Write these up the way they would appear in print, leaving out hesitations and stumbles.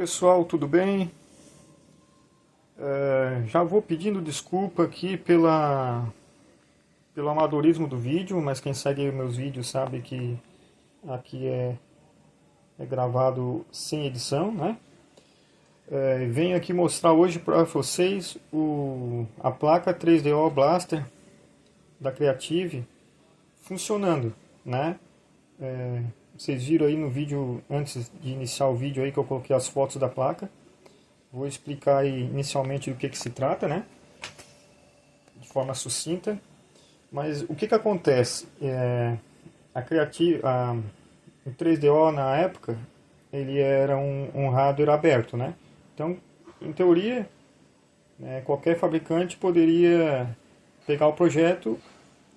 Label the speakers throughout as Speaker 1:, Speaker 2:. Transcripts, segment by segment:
Speaker 1: Pessoal, tudo bem? Já vou pedindo desculpa aqui pelo amadorismo do vídeo, mas quem segue meus vídeos sabe que aqui é gravado sem edição, né? Venho aqui mostrar hoje para vocês a placa 3DO Blaster da Creative funcionando, né? Vocês viram aí no vídeo, antes de iniciar o vídeo aí, que eu coloquei as fotos da placa. Vou explicar aí inicialmente do que se trata, né? De forma sucinta. Mas o que acontece? A Creative, o 3DO na época, ele era um hardware aberto, né? Então, em teoria, qualquer fabricante poderia pegar o projeto,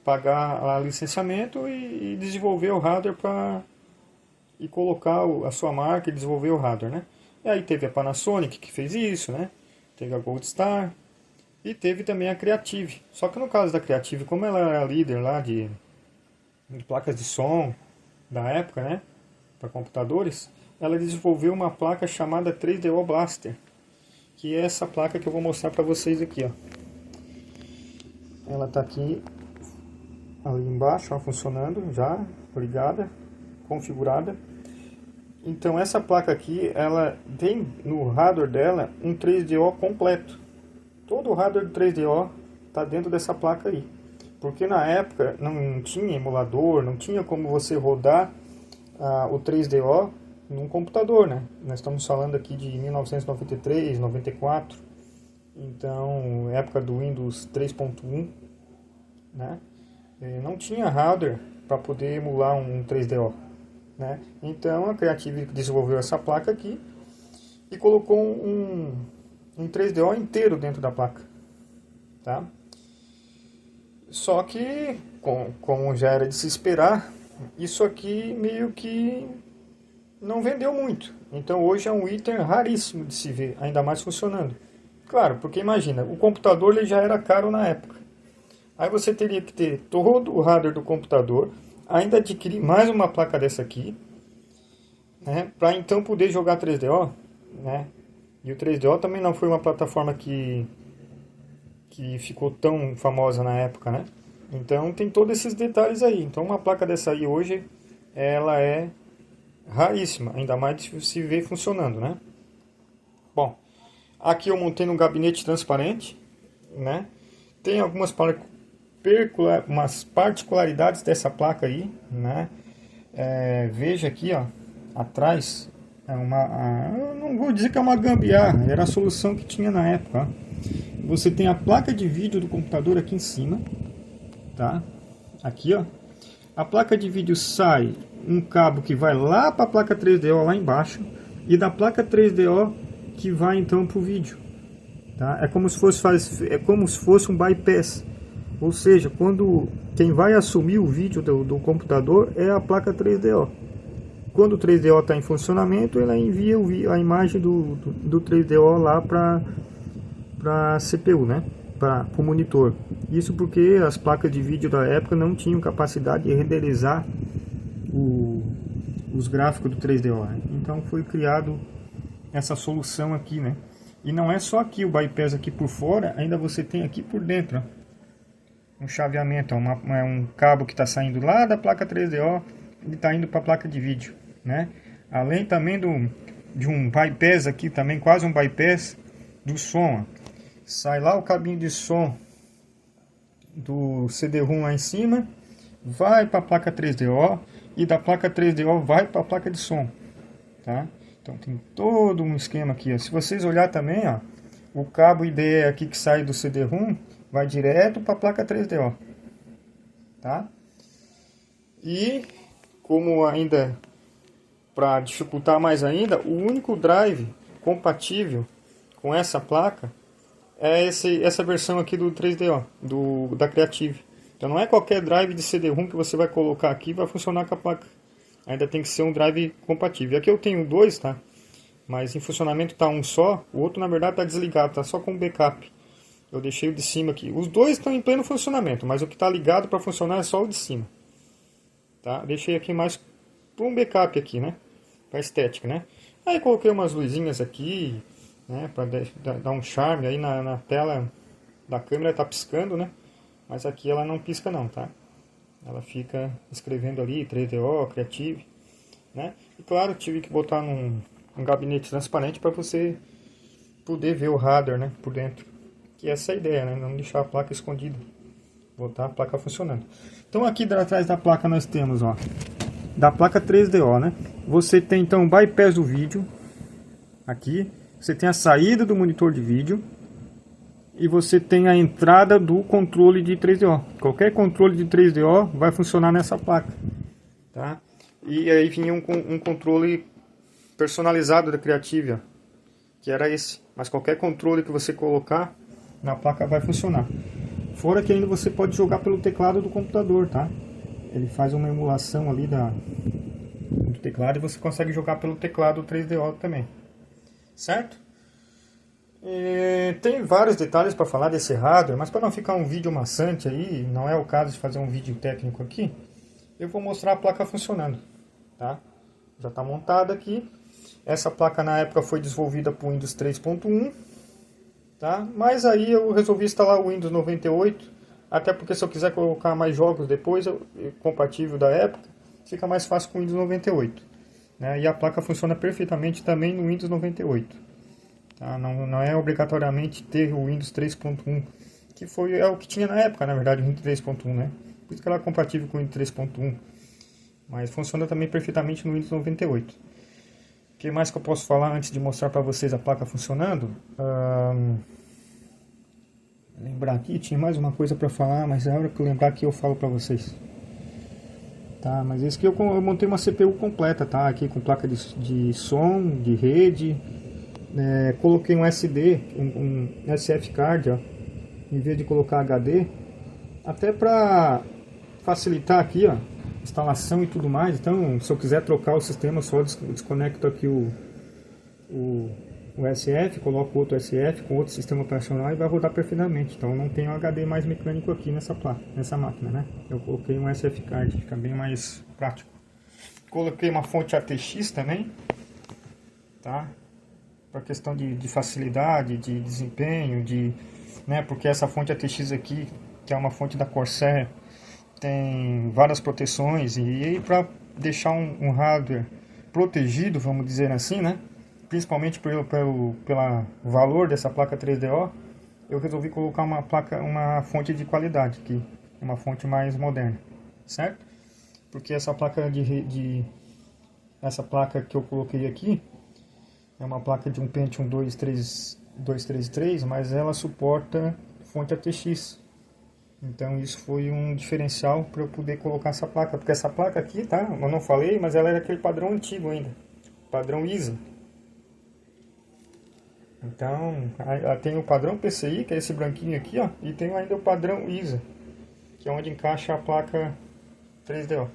Speaker 1: pagar lá o licenciamento e desenvolver o hardware e colocar a sua marca e desenvolver o hardware, né? E aí teve a Panasonic que fez isso, né? Teve a Gold Star e teve também a Creative. Só que no caso da Creative, como ela era líder lá de placas de som da época, né? Para computadores, ela desenvolveu uma placa chamada 3DO Blaster, que é essa placa que eu vou mostrar para vocês aqui, ó. Ela está aqui ali embaixo, ó, funcionando já, ligada, configurada. Então essa placa aqui, ela tem no hardware dela um 3DO completo. Todo o hardware do 3DO está dentro dessa placa aí. Porque na época não tinha emulador, não tinha como você rodar o 3DO num computador, né? Nós estamos falando aqui de 1993, 94. Então, época do Windows 3.1, né? Não tinha hardware para poder emular um 3DO. Né? Então a Creative desenvolveu essa placa aqui e colocou um 3DO inteiro dentro da placa, tá? Só que, como já era de se esperar, isso aqui meio que não vendeu muito. Então hoje é um item raríssimo de se ver, ainda mais funcionando. Claro, porque imagina, o computador ele já era caro na época. Aí você teria que ter todo o hardware do computador, ainda adquirir mais uma placa dessa aqui, né, para então poder jogar 3DO, né? E o 3DO também não foi uma plataforma que ficou tão famosa na época, né? Então tem todos esses detalhes aí. Então uma placa dessa aí hoje, ela é raríssima, ainda mais de se ver funcionando, né? Bom, aqui eu montei num gabinete transparente, né? Tem algumas umas particularidades dessa placa aí, né? Veja aqui, ó, atrás eu não vou dizer que é uma gambiarra, era a solução que tinha na época, ó. Você tem a placa de vídeo do computador aqui em cima, tá? Aqui, ó. A placa de vídeo sai um cabo que vai lá para a placa 3DO lá embaixo e da placa 3DO que vai então para o vídeo, tá? É como se fosse um bypass. Ou seja, quando quem vai assumir o vídeo do computador é a placa 3DO. Quando o 3DO está em funcionamento, ela envia a imagem do 3DO lá para a CPU, né? Para o monitor. Isso porque as placas de vídeo da época não tinham capacidade de renderizar os gráficos do 3DO. Né? Então foi criado essa solução aqui, né? E não é só aqui o bypass aqui por fora, ainda você tem aqui por dentro, ó, um chaveamento, é um cabo que está saindo lá da placa 3DO e está indo para a placa de vídeo, né? Além também de um bypass aqui, também quase um bypass do som, ó. Sai lá o cabinho de som do CD-ROM lá em cima, vai para a placa 3DO e da placa 3DO vai para a placa de som, tá? Então tem todo um esquema aqui, ó. Se vocês olhar também, ó, o cabo IDE aqui que sai do CD-ROM vai direto para a placa 3DO, tá? E como ainda para dificultar mais ainda, o único drive compatível com essa placa é essa versão aqui do 3DO, da Creative. Então não é qualquer drive de CD-ROM que você vai colocar aqui e vai funcionar com a placa. Ainda tem que ser um drive compatível. Aqui eu tenho dois, tá? Mas em funcionamento está um só, o outro na verdade está desligado, está só com backup. Eu deixei o de cima aqui. Os dois estão em pleno funcionamento, mas o que está ligado para funcionar é só o de cima. Tá? Deixei aqui mais para um backup aqui, né? Para estética, né? Aí coloquei umas luzinhas aqui, né, para dar um charme. Aí na tela da câmera tá piscando, né? Mas aqui ela não pisca não, tá? Ela fica escrevendo ali 3DO, Creative, né? E claro, tive que botar num gabinete transparente para você poder ver o hardware, né, por dentro. Que essa é a ideia, né? Não deixar a placa escondida. Botar a placa funcionando. Então aqui atrás da placa nós temos, ó, da placa 3DO, né? Você tem então o bypass do vídeo. Aqui. Você tem a saída do monitor de vídeo. E você tem a entrada do controle de 3DO. Qualquer controle de 3DO vai funcionar nessa placa, tá? E aí vinha um controle personalizado da Creative, que era esse. Mas qualquer controle que você colocar na placa vai funcionar. Fora que ainda você pode jogar pelo teclado do computador, tá? Ele faz uma emulação ali do teclado e você consegue jogar pelo teclado 3DO também, certo? Tem vários detalhes para falar desse hardware, mas para não ficar um vídeo maçante aí, não é o caso de fazer um vídeo técnico aqui, eu vou mostrar a placa funcionando, tá? Já está montada aqui. Essa placa na época foi desenvolvida para o Windows 3.1, tá? Mas aí eu resolvi instalar o Windows 98, até porque se eu quiser colocar mais jogos depois, compatível da época, fica mais fácil com o Windows 98, né? E a placa funciona perfeitamente também no Windows 98. Tá? Não é obrigatoriamente ter o Windows 3.1, que é o que tinha na época, na verdade, o Windows 3.1, né? Por isso que ela é compatível com o Windows 3.1, mas funciona também perfeitamente no Windows 98. O que mais que eu posso falar antes de mostrar para vocês a placa funcionando? Lembrar aqui, tinha mais uma coisa para falar, mas a hora que eu lembrar aqui eu falo para vocês. Tá, mas esse aqui eu montei uma CPU completa, tá? Aqui com placa de som, de rede. Coloquei um SD, um SF card, ó, em vez de colocar HD, até para facilitar aqui, ó, instalação e tudo mais. Então, se eu quiser trocar o sistema, só desconecto aqui o SF, coloco outro SF com outro sistema operacional e vai rodar perfeitamente. Então, não tenho HD mais mecânico aqui nessa máquina, né? Eu coloquei um SF card, fica bem mais prático. Coloquei uma fonte ATX também, tá? Para questão de facilidade, de desempenho, né, porque essa fonte ATX aqui, que é uma fonte da Corsair, tem várias proteções, e aí para deixar um hardware protegido, vamos dizer assim, né, principalmente pelo valor dessa placa 3DO, eu resolvi colocar uma fonte de qualidade aqui, uma fonte mais moderna, certo? Porque essa placa essa placa que eu coloquei aqui é uma placa de um Pentium 233, mas ela suporta fonte ATX. Então isso foi um diferencial para eu poder colocar essa placa. Porque essa placa aqui, tá? Eu não falei, mas ela era aquele padrão antigo ainda. Padrão ISA. Então, ela tem o padrão PCI, que é esse branquinho aqui, ó. E tem ainda o padrão ISA, que é onde encaixa a placa 3DO.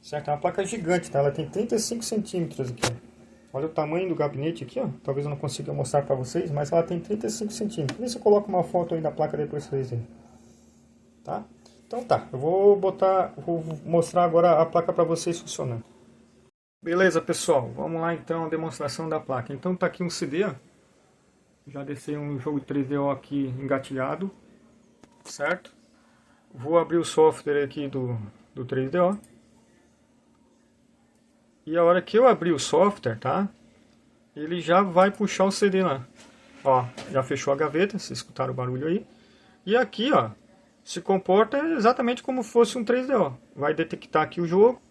Speaker 1: Certo? É uma placa gigante, tá? Ela tem 35 centímetros aqui, ó. Olha o tamanho do gabinete aqui, ó. Talvez eu não consiga mostrar para vocês, mas ela tem 35 centímetros. Vê se eu coloco uma foto aí da placa depois pra vocês verem. Tá? Então tá, eu vou mostrar agora a placa para vocês funcionando. Beleza, pessoal, vamos lá então a demonstração da placa. Então tá aqui um CD, ó. Já desci um jogo de 3DO aqui engatilhado, certo? Vou abrir o software aqui do 3DO. E a hora que eu abrir o software, tá? Ele já vai puxar o CD lá. Ó, já fechou a gaveta, vocês escutaram o barulho aí. E aqui, ó, se comporta exatamente como fosse um 3DO. Vai detectar aqui o jogo.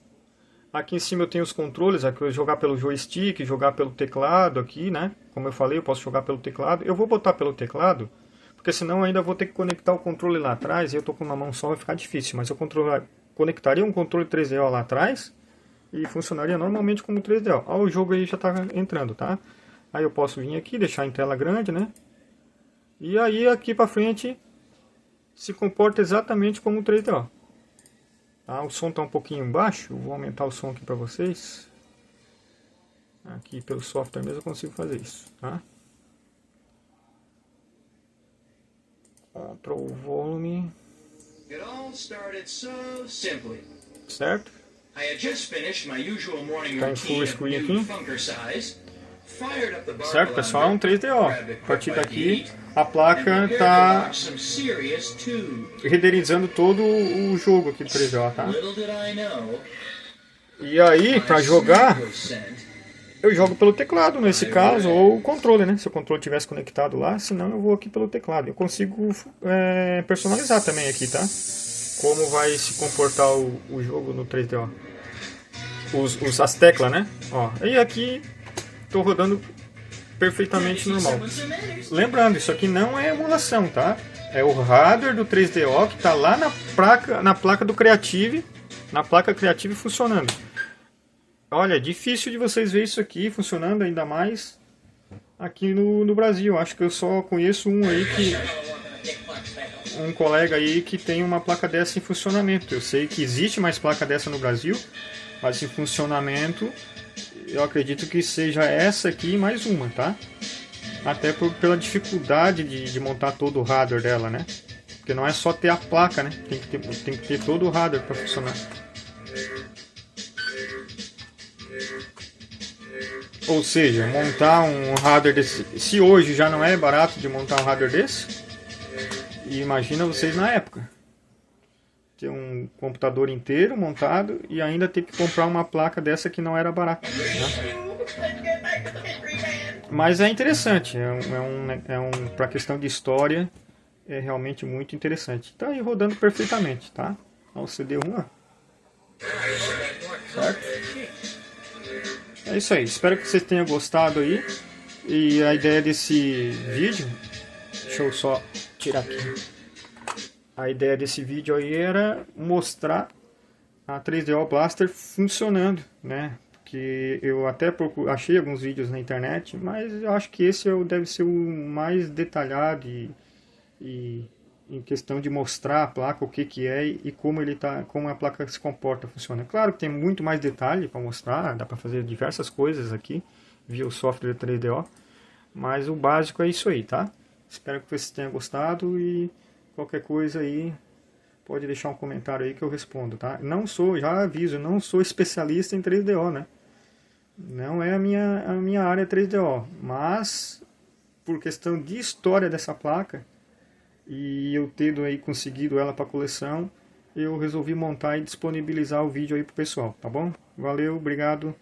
Speaker 1: Aqui em cima eu tenho os controles, aqui eu jogar pelo joystick, jogar pelo teclado aqui, né? Como eu falei, eu posso jogar pelo teclado. Eu vou botar pelo teclado, porque senão eu ainda vou ter que conectar o controle lá atrás. E eu tô com uma mão só, vai ficar difícil. Mas eu conectaria um controle 3DO lá atrás e funcionaria normalmente como 3DO. Ó, o jogo aí já está entrando, tá? Aí eu posso vir aqui, deixar em tela grande, né? E aí aqui para frente se comporta exatamente como 3DO. Tá? O som está um pouquinho baixo, eu vou aumentar o som aqui para vocês. Aqui pelo software mesmo eu consigo fazer isso, tá? Control volume.
Speaker 2: It all started so simply.
Speaker 1: Certo? Tá em full screen aqui. Certo, pessoal? É um 3DO. A partir daqui, a placa está renderizando todo o jogo aqui do 3DO, tá? E aí, para jogar, eu jogo pelo teclado nesse caso, ou o controle, né? Se o controle tivesse conectado lá, senão eu vou aqui pelo teclado. Eu consigo personalizar também aqui, tá? Como vai se comportar o jogo no 3DO. As teclas, né? Ó, e aqui estou rodando perfeitamente normal. Lembrando, isso aqui não é emulação, tá? É o hardware do 3DO que está lá na placa do Creative, na placa Creative funcionando. Olha, é difícil de vocês verem isso aqui funcionando, ainda mais aqui no Brasil. Acho que eu só conheço um colega aí que tem uma placa dessa em funcionamento. Eu sei que existe mais placa dessa no Brasil, mas em funcionamento eu acredito que seja essa aqui e mais uma, tá? Até pela dificuldade de montar todo o hardware dela, né? Porque não é só ter a placa, né? Tem que ter todo o hardware para funcionar. Ou seja, montar um hardware desse, se hoje já não é barato de montar um hardware desse, imagina vocês na época. Ter um computador inteiro montado e ainda ter que comprar uma placa dessa que não era barata, né? Mas é interessante, para questão de história, é realmente muito interessante. Tá aí rodando perfeitamente, tá? Olha o CD-ROM, ó. Certo? É isso aí, espero que vocês tenham gostado aí. E a ideia desse vídeo, deixa eu só tirar aqui. A ideia desse vídeo aí era mostrar a 3DO Blaster funcionando, né? Porque eu até achei alguns vídeos na internet, mas eu acho que esse deve ser o mais detalhado e em questão de mostrar a placa, o que é e como a placa se comporta, funciona. Claro que tem muito mais detalhe para mostrar, dá para fazer diversas coisas aqui via o software 3DO, mas o básico é isso aí, tá? Espero que vocês tenham gostado e qualquer coisa aí pode deixar um comentário aí que eu respondo, tá? Já aviso, não sou especialista em 3DO, né? Não é a minha área 3DO, mas por questão de história dessa placa e eu tendo aí conseguido ela para coleção, eu resolvi montar e disponibilizar o vídeo aí pro pessoal, tá bom? Valeu, obrigado.